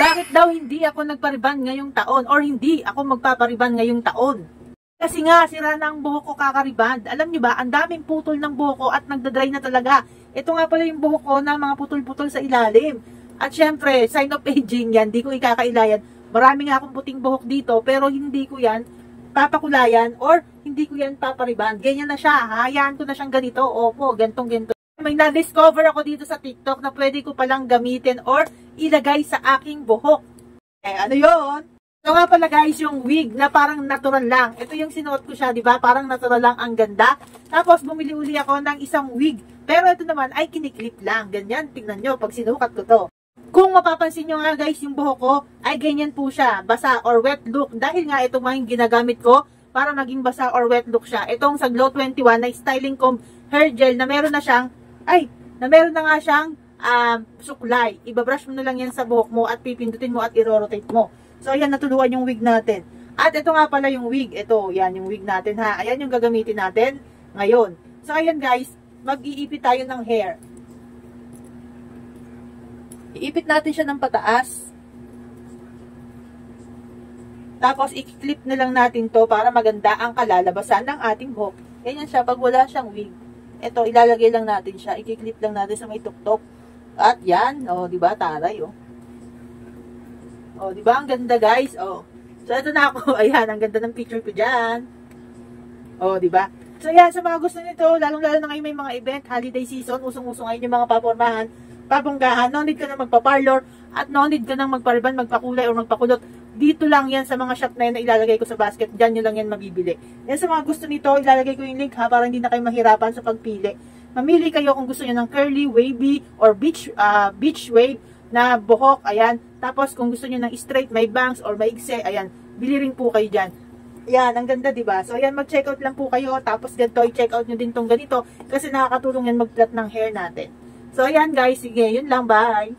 Bakit daw hindi ako nagpariban ngayong taon or hindi ako magpapariban ngayong taon? Kasi nga, sira na ang buhok ko kakariban. Alam nyo ba, ang daming putol ng buhok ko at nagdadry na talaga. Ito nga pala yung buhok ko na mga putol-putol sa ilalim. At syempre, sign of aging yan, di ko ikakailayan. Marami nga akong puting buhok dito, pero hindi ko yan papakulayan or hindi ko yan papariban. Ganyan na siya, hayaan ko na siyang ganito. Opo, gantong-ganto. May na-discover ako dito sa TikTok na pwede ko palang gamitin or ilagay sa aking buhok. Eh, ano yon? Ito nga pala guys, yung wig na parang natural lang. Ito yung sinuot ko siya, di ba? Parang natural lang, ang ganda. Tapos bumili uli ako ng isang wig. Pero ito naman ay kiniklip lang. Ganyan, tingnan nyo pag sinukat ko to. Kung mapapansin nyo nga guys, yung buhok ko ay ganyan po siya. Basa or wet look. Dahil nga itong mga ginagamit ko para maging basa or wet look siya. Itong sa Glow 21 na styling comb hair gel na meron na siyang, meron na nga siyang suklay. Ibabrush mo na lang yan sa buhok mo at pipindutin mo at i-rotate mo. So, ayan, natuluan yung wig natin. At ito nga pala yung wig. Ito, yan yung wig natin ha. Ayan yung gagamitin natin ngayon. So, ayan guys, mag-iipit tayo ng hair. Iipit natin siya ng pataas. Tapos, i-clip na lang natin to para maganda ang kalalabasan ng ating buhok. Ganyan siya, pag wala siyang wig. Ito, ilalagay lang natin siya. I-clip lang natin sa may tuktok. At yan, oh, di ba, taray, oh. Oh, di ba? Ang ganda, guys. Oh. So, ito na ako. Ayan, ang ganda ng picture ko dyan. Oh, di ba? So, ayan, sa mga gusto nito, lalong-lalo na ngayon may mga event, holiday season, usong-usong ngayon yung mga papormahan, paponggahan, no need ka na magpa-parlor, at no need ka na magpariban, magpakulay, o magpakulot. Dito lang yan sa mga shop na yan na ilalagay ko sa basket. Diyan nyo lang yan mabibili. Yan sa mga gusto nito, ilalagay ko yung link ha, para hindi na kayo mahirapan sa pagpili. Mamili kayo kung gusto nyo ng curly, wavy, or beach wave na buhok. Ayan. Tapos, kung gusto nyo ng straight, may bangs, or maigse, ayan, bili rin po kayo dyan. Ayan, ang ganda, diba? So, ayan, mag-checkout lang po kayo. Tapos, ganito, i-checkout nyo din tong ganito. Kasi nakakatulong yan mag-plait ng hair natin. So, ayan, guys. Sige, yun lang. Bye!